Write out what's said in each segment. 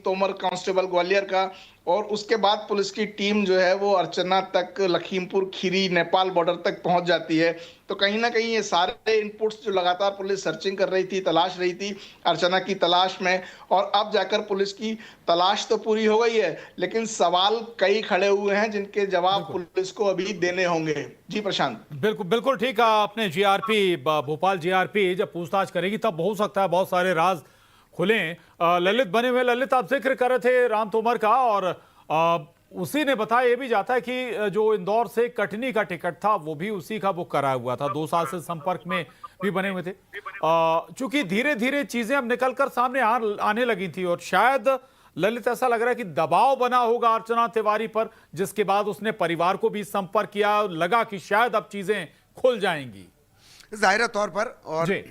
Tomar constable Gwalior का, और उसके बाद पुलिस की टीम जो है वो अर्चना तक लखीमपुर खीरी नेपाल बॉर्डर तक पहुंच जाती है। तो कहीं ना कहीं ये सारे इनपुट्स जो लगातार पुलिस सर्चिंग कर रही थी, तलाश रही थी अर्चना की तलाश में, और अब जाकर पुलिस की तलाश तो पूरी हो गई है, लेकिन सवाल कई खड़े हुए हैं जिनके जवाब बिल्कुल पुलिस को अभी देने होंगे। जी प्रशांत। बिल्कुल बिल्कुल ठीक कहा आपने। जीआरपी भोपाल जीआरपी जब पूछताछ करेगी तब हो सकता है बहुत सारे राज खुलें। ललित बने हुए, ललित आप जिक्र कर रहे थे राम तोमर का, और उसी ने बताया, ये भी जाता है कि जो इंदौर से कटनी का टिकट था वो भी उसी का बुक कराया हुआ था, 2 साल से संपर्क में भी बने हुए थे। चूंकि धीरे धीरे चीजें अब निकलकर सामने आने लगी थी, और शायद ललित ऐसा लग रहा है कि दबाव बना होगा अर्चना तिवारी पर, जिसके बाद उसने परिवार को भी संपर्क किया, लगा कि शायद अब चीजें खुल जाएंगी जाहिर तौर पर। और जी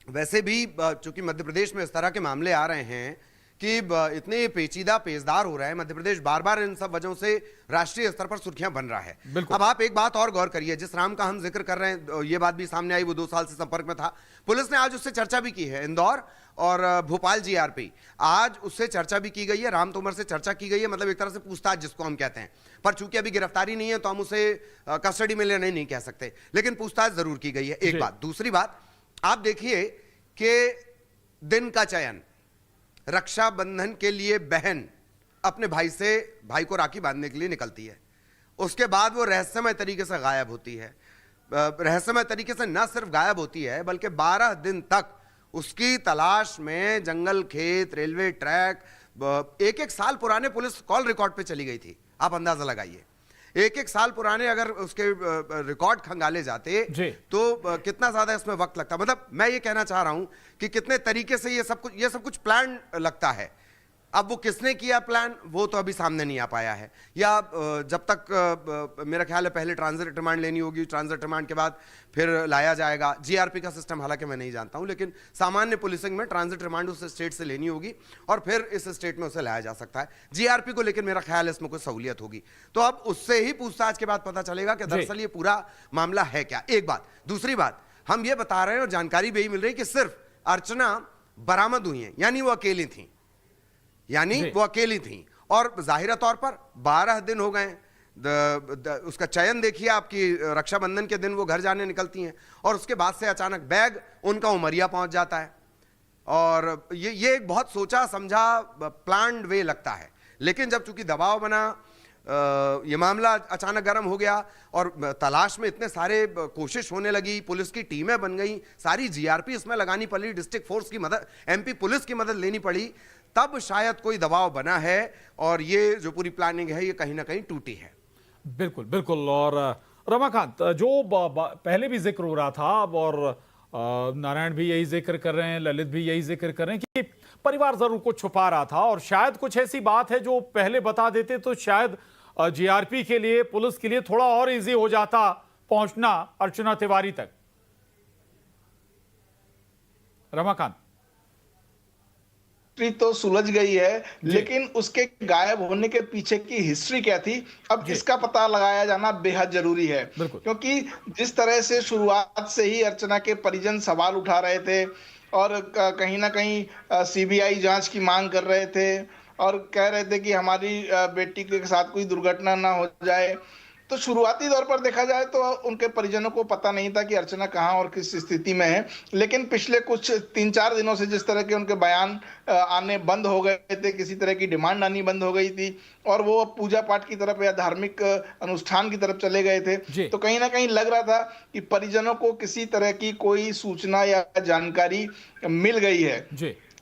वैसे भी चूंकि मध्य प्रदेश में इस तरह के मामले आ रहे हैं कि इतने पेचीदा पेचदार हो रहा है, मध्य प्रदेश बार बार इन सब वजहों से राष्ट्रीय स्तर पर सुर्खियां बन रहा है। अब आप एक बात और गौर करिए, जिस राम का हम जिक्र कर रहे हैं, ये बात भी सामने आई, वो 2 साल से संपर्क में था। पुलिस ने आज उससे चर्चा भी की है, इंदौर और भोपाल जीआरपी, आज उससे चर्चा भी की गई है, राम तोमर से चर्चा की गई है, मतलब एक तरह से पूछताछ जिसको हम कहते हैं। पर चूंकि अभी गिरफ्तारी नहीं है तो हम उसे कस्टडी में लेने नहीं कह सकते, लेकिन पूछताछ जरूर की गई है, एक बात। दूसरी बात, आप देखिए कि दिन का चयन, रक्षाबंधन के लिए बहन अपने भाई को राखी बांधने के लिए निकलती है, उसके बाद वो रहस्यमय तरीके से गायब होती है। रहस्यमय तरीके से न सिर्फ गायब होती है बल्कि 12 दिन तक उसकी तलाश में जंगल, खेत, रेलवे ट्रैक, एक साल पुराने पुलिस कॉल रिकॉर्ड पे चली गई थी। आप अंदाजा लगाइए, एक साल पुराने अगर उसके रिकॉर्ड खंगाले जाते तो कितना ज्यादा इसमें वक्त लगता। मतलब मैं ये कहना चाह रहा हूं कि कितने तरीके से ये सब कुछ प्लान लगता है। अब वो किसने किया प्लान, वो तो अभी सामने नहीं आ पाया है, या जब तक मेरा ख्याल है पहले ट्रांजिट रिमांड लेनी होगी, ट्रांजिट रिमांड के बाद फिर लाया जाएगा। जीआरपी का सिस्टम हालांकि मैं नहीं जानता हूं, लेकिन सामान्य पुलिसिंग में ट्रांजिट रिमांड उस स्टेट से लेनी होगी और फिर इस स्टेट में उसे लाया जा सकता है। जीआरपी को लेकिन मेरा ख्याल है इसमें कोई सहूलियत होगी, तो अब उससे ही पूछताछ के बाद पता चलेगा कि दरअसल ये पूरा मामला है क्या। एक बात। दूसरी बात, हम ये बता रहे हैं और जानकारी भी यही मिल रही है कि सिर्फ अर्चना बरामद हुई है, यानी वो अकेली थी, और जाहिर तौर पर 12 दिन हो गए। उसका चयन देखिए, आपकी रक्षाबंधन के दिन वो घर जाने निकलती हैं और उसके बाद से अचानक बैग उनका उमरिया पहुंच जाता है, और ये एक बहुत सोचा समझा प्लान्ड वे लगता है। लेकिन जब चूंकि दबाव बना, ये मामला अचानक गर्म हो गया और तलाश में इतने सारे कोशिश होने लगी, पुलिस की टीमें बन गई, सारी जीआरपी इसमें लगानी पड़ी, डिस्ट्रिक्ट फोर्स की मदद, एमपी पुलिस की मदद लेनी पड़ी, तब शायद कोई दबाव बना है और ये जो पूरी प्लानिंग है ये कहीं ना कहीं टूटी है। बिल्कुल बिल्कुल। और रमाकांत, जो पहले भी जिक्र हो रहा था, और नारायण भी यही जिक्र कर रहे हैं, ललित भी यही जिक्र कर रहे हैं कि परिवार जरूर कुछ छुपा रहा था, और शायद कुछ ऐसी बात है जो पहले बता देते तो शायद जीआरपी के लिए, पुलिस के लिए थोड़ा और इजी हो जाता पहुंचना अर्चना तिवारी तक। रमाकांत, तो सुलझ गई है, लेकिन उसके गायब होने के पीछे की हिस्ट्री क्या थी, अब इसका पता लगाया जाना बेहद जरूरी है। क्योंकि जिस तरह से शुरुआत से ही अर्चना के परिजन सवाल उठा रहे थे और कहीं ना कहीं सीबीआई जांच की मांग कर रहे थे और कह रहे थे कि हमारी बेटी के साथ कोई दुर्घटना ना हो जाए, तो शुरुआती तौर पर देखा जाए तो उनके परिजनों को पता नहीं था कि अर्चना कहाँ और किस स्थिति में है। लेकिन पिछले कुछ 3-4 दिनों से जिस तरह के उनके बयान आने बंद हो गए थे, किसी तरह की डिमांड आनी बंद हो गई थी और वो पूजा पाठ की तरफ या धार्मिक अनुष्ठान की तरफ चले गए थे, तो कहीं ना कहीं लग रहा था कि परिजनों को किसी तरह की कोई सूचना या जानकारी मिल गई है।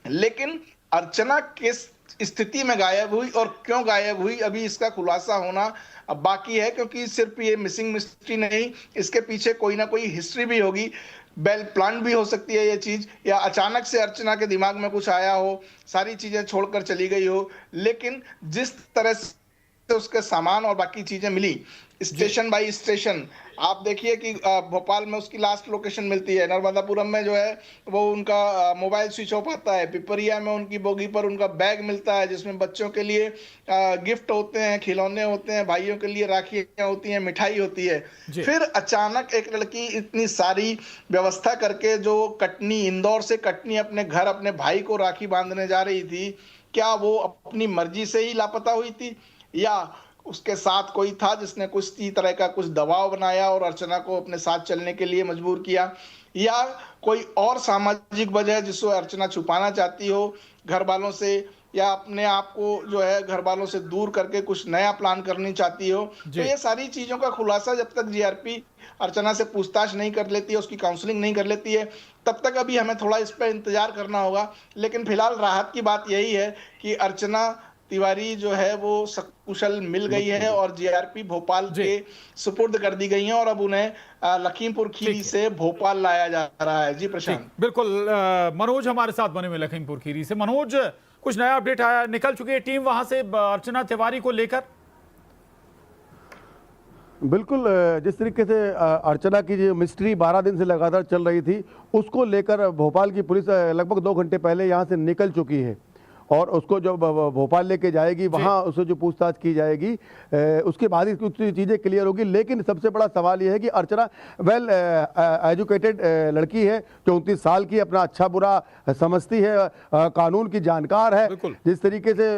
लेकिन अर्चना किस स्थिति में गायब हुई और क्यों गायब हुई, अभी इसका खुलासा होना अब बाकी है, क्योंकि सिर्फ ये मिसिंग मिस्ट्री नहीं, इसके पीछे कोई ना कोई हिस्ट्री भी होगी, वेल प्लान भी हो सकती है ये चीज, या अचानक से अर्चना के दिमाग में कुछ आया हो, सारी चीजें छोड़कर चली गई हो। लेकिन जिस तरह से उसके सामान और बाकी चीजें मिली, स्टेशन बाय स्टेशन, आप देखिए कि भोपाल में उसकी लास्ट लोकेशन मिलती है, नर्मदापुरम में जो है वो उनका मोबाइल स्विच ऑफ आता है, पिपरिया में उनकी बोगी पर उनका बैग मिलता है जिसमें बच्चों के लिए गिफ्ट होते हैं, खिलौने होते हैं, भाइयों के लिए राखियां होती हैं, मिठाई होती है। फिर अचानक एक लड़की इतनी सारी व्यवस्था करके जो कटनी, इंदौर से कटनी अपने घर अपने भाई को राखी बांधने जा रही थी, क्या वो अपनी मर्जी से ही लापता हुई थी या उसके साथ कोई था जिसने कुछ इसी तरह का कुछ दबाव बनाया और अर्चना को अपने साथ चलने के लिए मजबूर किया, या कोई और सामाजिक वजह जिसको अर्चना छुपाना चाहती हो घर वालों से, या अपने आप को जो है घर वालों से दूर करके कुछ नया प्लान करनी चाहती हो। तो ये सारी चीजों का खुलासा जब तक जीआरपी अर्चना से पूछताछ नहीं कर लेती है, उसकी काउंसलिंग नहीं कर लेती है, तब तक अभी हमें थोड़ा इस पर इंतजार करना होगा। लेकिन फिलहाल राहत की बात यही है कि अर्चना तिवारी जो है वो सकुशल मिल गई है और जीआरपी भोपाल के सुपुर्द कर दी गई हैं और अब उन्हें लखीमपुर खीरी से भोपाल लाया जा रहा है। जी प्रशांत। बिल्कुल, मनोज हमारे साथ बने हुए लखीमपुर खीरी से। मनोज, कुछ नया अपडेट आया, निकल चुकी है टीम वहां से अर्चना तिवारी को लेकर? बिल्कुल, जिस तरीके से अर्चना की जो मिस्ट्री 12 दिन से लगातार चल रही थी, उसको लेकर भोपाल की पुलिस लगभग 2 घंटे पहले यहाँ से निकल चुकी है और उसको जो भोपाल लेके जाएगी वहाँ उससे जो पूछताछ की जाएगी उसके बाद ही कुछ चीज़ें क्लियर होगी। लेकिन सबसे बड़ा सवाल ये है कि अर्चना वेल एजुकेटेड लड़की है, 34 साल की, अपना अच्छा बुरा समझती है, कानून की जानकार है। जिस तरीके से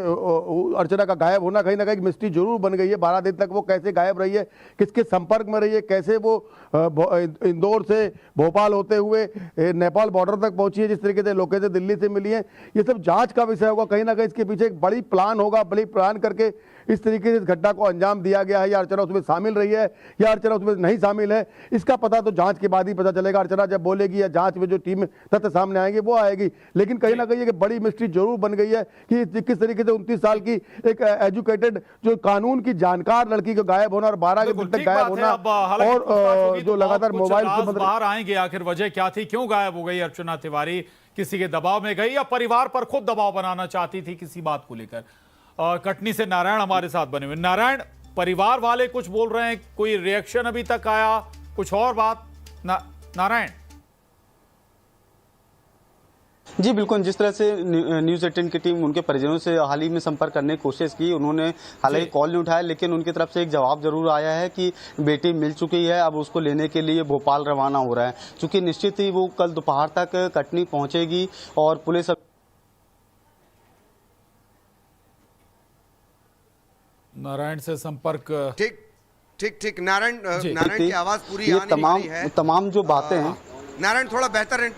अर्चना का गायब होना कहीं ना कहीं मिस्ट्री जरूर बन गई है। 12 दिन तक वो कैसे गायब रही है, किसके संपर्क में रही है, कैसे वो इंदौर से भोपाल होते हुए नेपाल बॉर्डर तक पहुंची है, जिस तरीके से लोगों से दिल्ली से मिली है, ये सब जांच का विषय होगा। कहीं ना कहीं इसके पीछे एक बड़ी प्लान होगा, बड़ी प्लान करके इस तरीके से इस घटना को अंजाम दिया गया है, या अर्चना उसमें शामिल रही है या अर्चना उसमें नहीं शामिल है, इसका पता तो जांच के बाद ही पता चलेगा। अर्चना जब बोलेगी या जांच में जो टीम तथ्य सामने आएंगे वो आएगी। लेकिन कहीं ना कहीं एक बड़ी मिस्ट्री जरूर बन गई है कि किस तरीके से 29 साल की एक एजुकेटेड जो कानून की जानकार लड़की को गायब होना और 12 के दिन तक गायब होना और जो लगातार मोबाइल से बाहर आएंगे, आखिर वजह क्या थी, क्यों गायब हो गई अर्चना तिवारी? किसी के दबाव में गई या परिवार पर खुद दबाव बनाना चाहती थी किसी बात को लेकर? कटनी से नारायण हमारे साथ बने हुए। नारायण, परिवार वाले कुछ बोल रहे हैं, कोई रिएक्शन अभी तक आया, कुछ और बात? नारायण जी बिल्कुल, जिस तरह से न्यूज़ 18 की टीम उनके परिजनों से हाल ही में संपर्क करने की कोशिश की, उन्होंने हालांकि कॉल नहीं उठाया, लेकिन उनकी तरफ से एक जवाब जरूर आया है कि बेटी मिल चुकी है, अब उसको लेने के लिए भोपाल रवाना हो रहा है। चूंकि निश्चित ही वो कल दोपहर तक कटनी पहुंचेगी और पुलिस नारायण से संपर्क ठीक नारायण की आवाज पूरी आ नहीं रही है। तमाम जो बातें हैं, नारायण थोड़ा बेहतर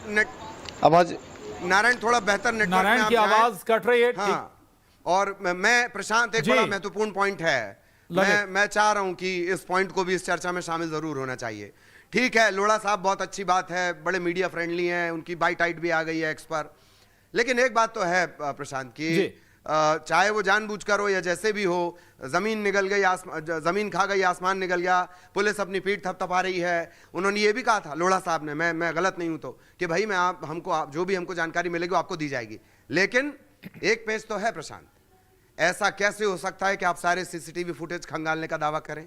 आवाज, नारायण थोड़ा बेहतर नेटवर्क में नारायण की आवाज कट रही है। हाँ, और मैं प्रशांत, एक बड़ा महत्वपूर्ण पॉइंट है, मैं चाह रहा हूं कि इस पॉइंट को भी इस चर्चा में शामिल जरूर होना चाहिए। ठीक है, लोढ़ा साहब बहुत अच्छी बात है, बड़े मीडिया फ्रेंडली हैं, उनकी बाइट आइट भी आ गई है एक्स पर। लेकिन एक बात तो है प्रशांत की, चाहे वो जानबूझकर हो या जैसे भी हो, जमीन निकल गई, जमीन खा गई, आसमान निकल गया, पुलिस अपनी पीठ थपथपा रही है। उन्होंने ये भी कहा था, लोढ़ा साहब ने, मैं गलत नहीं हूं तो, कि भाई हमको जो भी हमको जानकारी मिलेगी वो आपको दी जाएगी। लेकिन एक पेज तो है प्रशांत, ऐसा कैसे हो सकता है कि आप सारे सीसीटीवी फुटेज खंगालने का दावा करें?